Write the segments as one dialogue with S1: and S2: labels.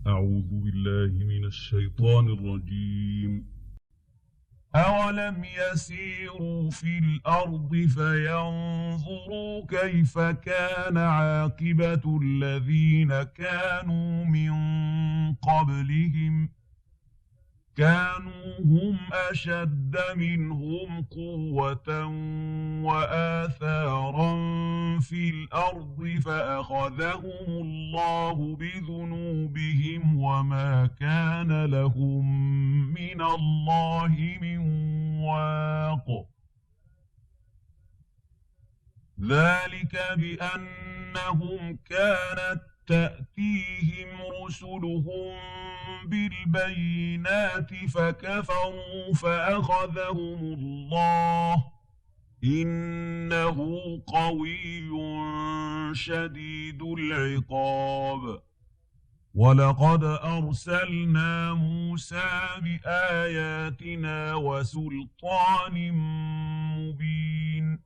S1: أعوذ بالله من الشيطان الرجيم. أولم يسيروا في الأرض فينظروا كيف كان عاقبة الذين كانوا من قبلهم كانوا هم أشد منهم قوة وآثارا في الأرض فأخذهم الله بذنوبهم وما كان لهم من الله من واق. ذلك بأنهم كانت تأتيهم رسلهم بالبينات فكفروا فأخذهم الله إنه قوي شديد العقاب. ولقد أرسلنا موسى بآياتنا وسلطان مبين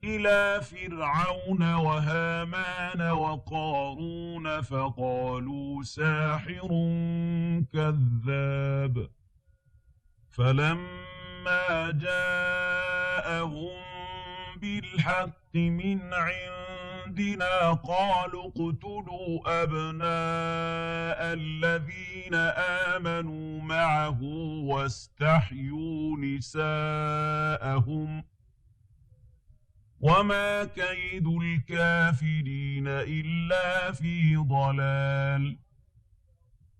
S1: إلى فرعون وهامان وقارون فقالوا ساحر كذاب. فلما جاءهم بالحق من عندنا قالوا اقتلوا أبناء الذين آمنوا معه واستحيوا نساءهم وما كيد الكافرين إلا في ضلال.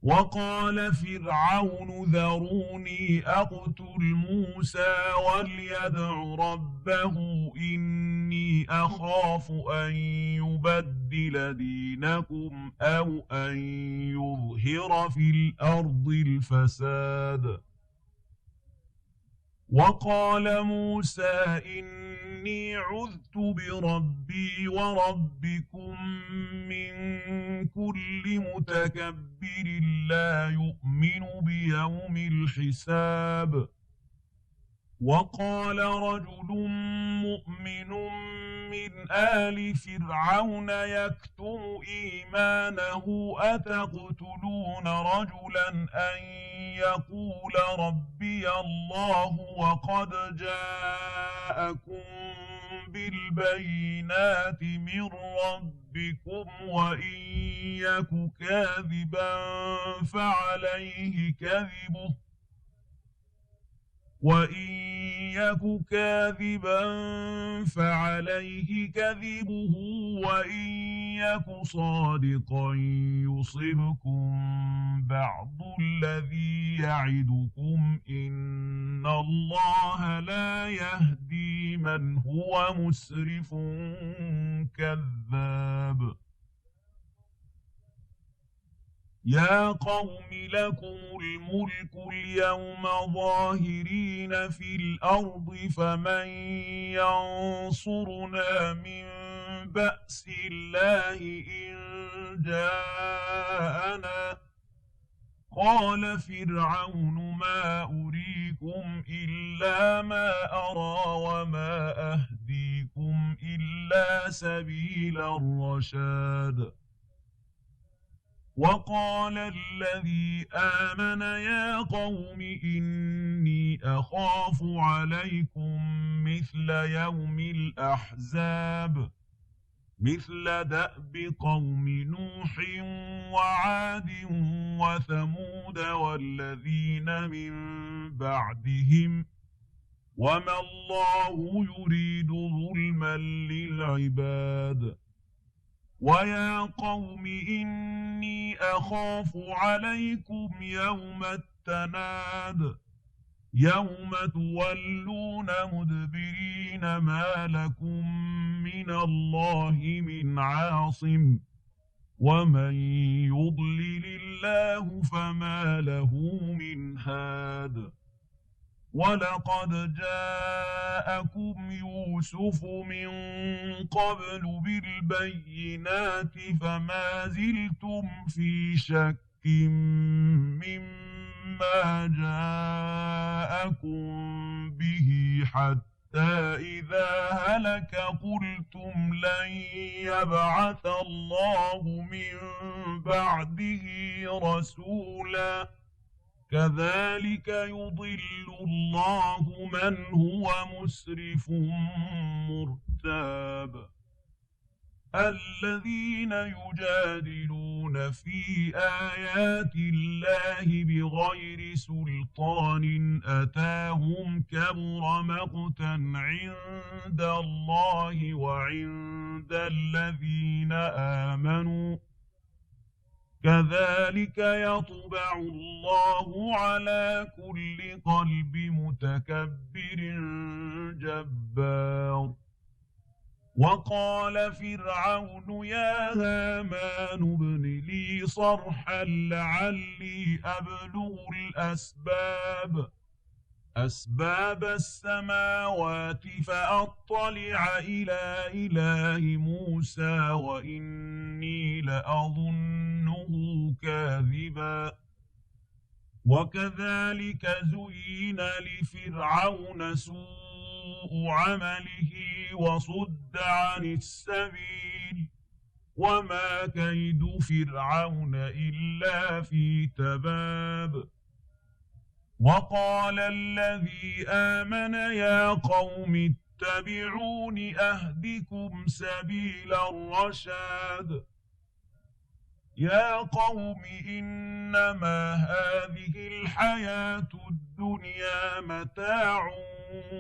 S1: وقال فرعون ذروني أقتل موسى وليدع ربه إني أخاف أن يبدل دينكم أو أن يظهر في الأرض الفساد. وقال موسى إني عذت بربي وربكم من كل متكبر لا يؤمن بيوم الحساب. وقال رجل مؤمن من آل فرعون يكتم إيمانه أتقتلون رجلا أن يقول ربي الله وقد جاءكم بالبينات من ربكم وإن يك كاذبا فعليه كذبه وإن يك صادقا يصبكم بعض الذي يعدكم إن الله لا يهدي من هو مسرف كذاب. يا قوم لكم الملك اليوم ظاهرين في الأرض فمن ينصرنا من بأس الله إن جاءنا. قال فرعون ما أريكم إلا ما أرى وما أهديكم إلا سبيل الرشاد. وقال الذي آمن يا قوم إني أخاف عليكم مثل يوم الأحزاب مثل دأب قوم نوح وعاد وثمود والذين من بعدهم وما الله يريد ظلما للعباد. ويا قوم إني أخاف عليكم يوم التناد يوم تولون مدبرين ما لكم من الله من عاصم ومن يضلل الله فما له من هاد. ولقد جاءكم يوسف من قبل بالبينات فما زلتم في شك مما جاءكم به حتى حتى إذا هلك قلتم لن يبعث الله من بعده رسولا كذلك يضل الله من هو مسرف مرتاب الذين يجادلون في آيات الله بغير سلطان أتاهم كبر مقتا عند الله وعند الذين آمنوا كذلك يطبع الله على كل قلب متكبر جبار وقال فرعون يا هامان ابن لي صرحا لعلي أبلغ أسباب السماوات فأطلع إلى إله موسى وإني لأظنه كاذبا وكذلك زين لفرعون سوء عمله وصد عن السبيل وما كيد فرعون إلا في تباب وقال الذي آمن يا قوم اتبعون أهدكم سبيل الرشاد يا قوم إنما هذه الحياة الدنيا متاع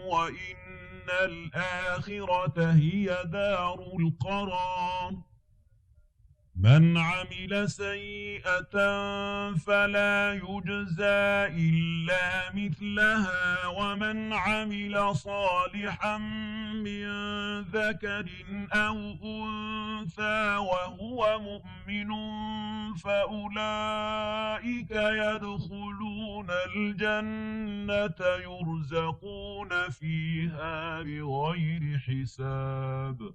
S1: وإن الآخرة هي دار القرار من عمل سيئة فلا يجزى إلا مثلها ومن عمل صالحا من ذكر أو أنثى وهو مؤمن فأولئك يدخلون الجنة يرزقون فيها بغير حساب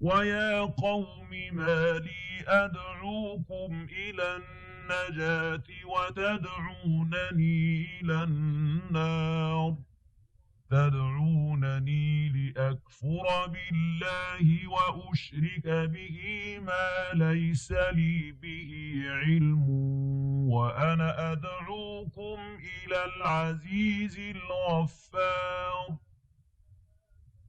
S1: ويا قوم ما لي أدعوكم إلى النجاة وتدعونني إلى النار تدعونني لأكفر بالله وأشرك به ما ليس لي به علم وأنا أدعوكم إلى العزيز الغفار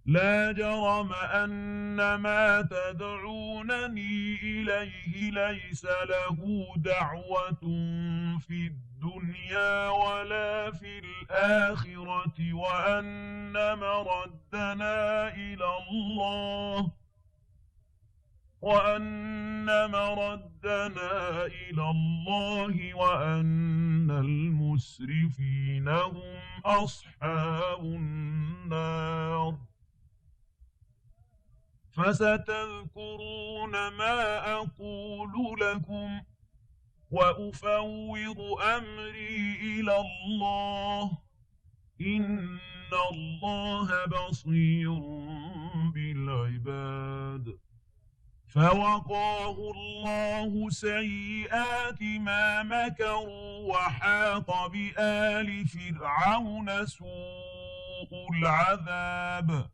S1: لا جرم أن ما تدعونني إليه ليس له دعوة في الدنيا ولا في الآخرة وأن مردنا إلى الله وأن المسرفين هم أصحاب النار فستذكرون ما أقول لكم وأفوض أمري إلى الله إن الله بصير بالعباد فوقاه الله سيئات ما مكروا وحاق بآل فرعون سوء العذاب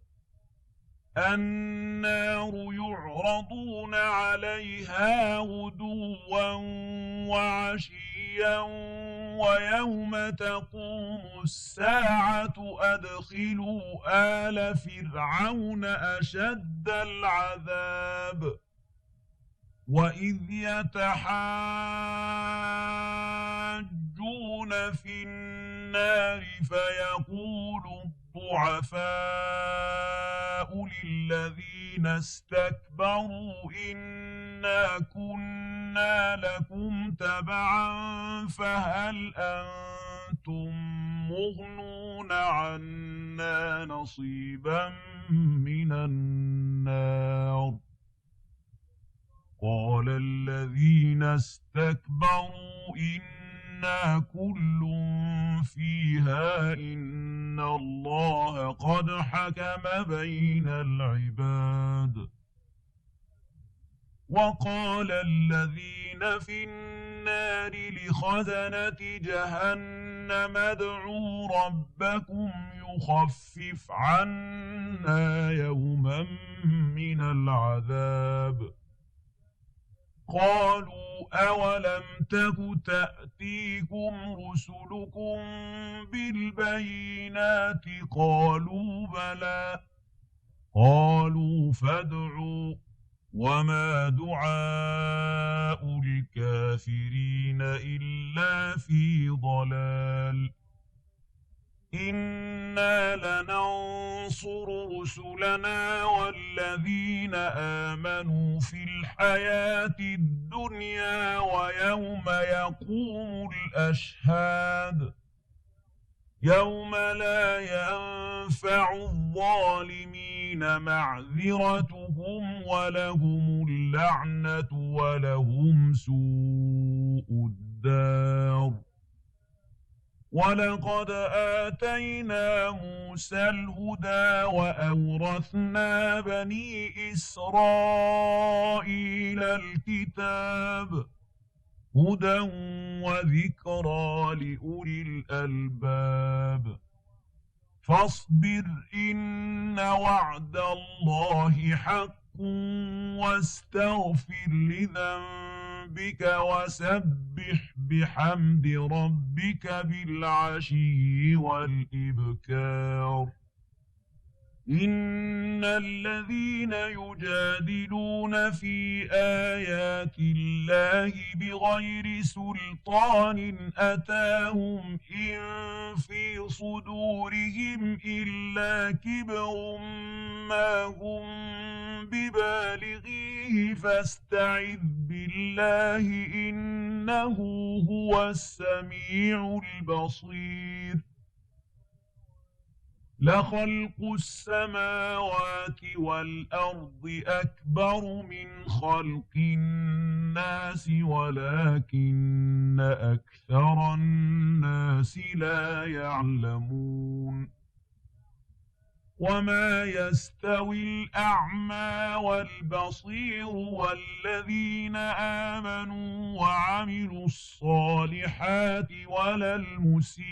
S1: النار يعرضون عليها غدوا وعشيا ويوم تقوم الساعة أدخلوا آل فرعون أشد العذاب وإذ يتحاجون في النار فيقول الضعفاء للذين استكبروا إنا كنا لكم تبعا فهل أنتم مغنون عنا نصيبا من النار قال الذين استكبروا إنا كل فيها إن الله قد حكم بين العباد وقال الذين في النار لخزنة جهنم ادعوا ربكم يخفف عنا يوما من العذاب. قالوا أولم تك تأتيكم رسلكم بالبينات قالوا بلى قالوا فادعوا وما دعاء الكافرين إلا في ضلال. إنا لننصر رسلنا والذين آمنوا في الحياة الدنيا ويوم يقوم الأشهاد يوم لا ينفع الظالمين معذرتهم ولهم اللعنة ولهم سوء الدار. ولقد آتينا موسى الهدى وأورثنا بني إسرائيل الكتاب هدى وذكرى لأولي الألباب. فاصبر إن وعد الله حق واستغفر لذنبك وسبح بحمد ربك بالعشي والإبكار. إن الذين يجادلون في آيات الله بغير سلطان أتاهم إن في صدورهم إلا كبر ما هم ببالغيه فاستعذ بالله إنه هو السميع البصير. لخلق السماوات والأرض أكبر من خلق الناس ولكن أكثر الناس لا يعلمون. وما يستوي الأعمى والبصير والذين آمنوا وعملوا الصالحات ولا المسيء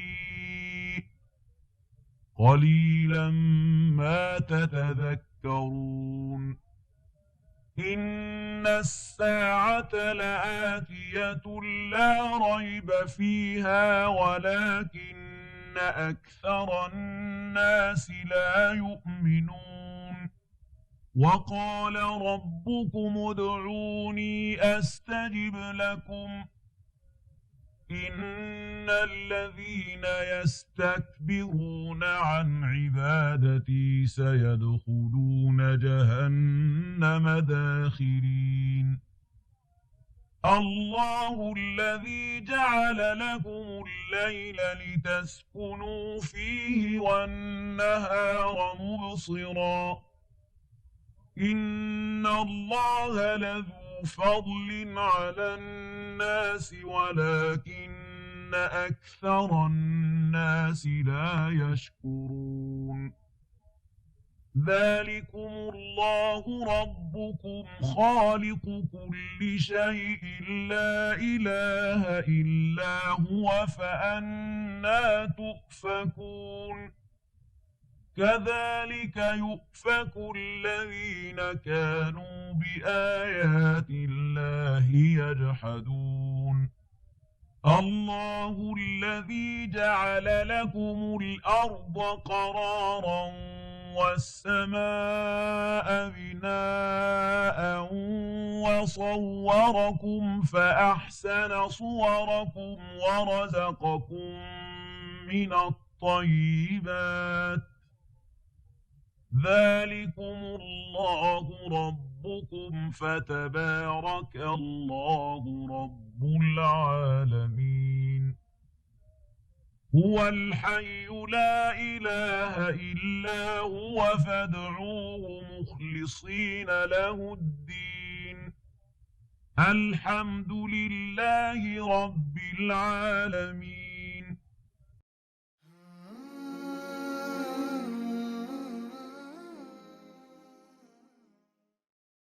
S1: قليلا ما تتذكرون. إن الساعة لآتية لا ريب فيها ولكن أكثر الناس لا يؤمنون. وقال ربكم ادعوني أستجب لكم إن الذين يستكبرون عن عبادتي سيدخلون جهنم داخرين. الله الذي جعل لكم الليل لتسكنوا فيه والنهار مبصرا إن الله لذو فضل على الناس ولكن أكثر الناس لا يشكرون. ذلكم الله ربكم خالق كل شيء لا إله إلا هو فأنى تؤفكون. كذلك يؤفك الذين كانوا بآيات الله يجحدون. الله الذي جعل لكم الأرض قرارا والسماء بناء وصوركم فأحسن صوركم ورزقكم من الطيبات. ذلكم الله ربكم فتبارك الله رب العالمين. هو الحي لا إله إلا هو فادعوه مخلصين له الدين. الحمد لله رب العالمين.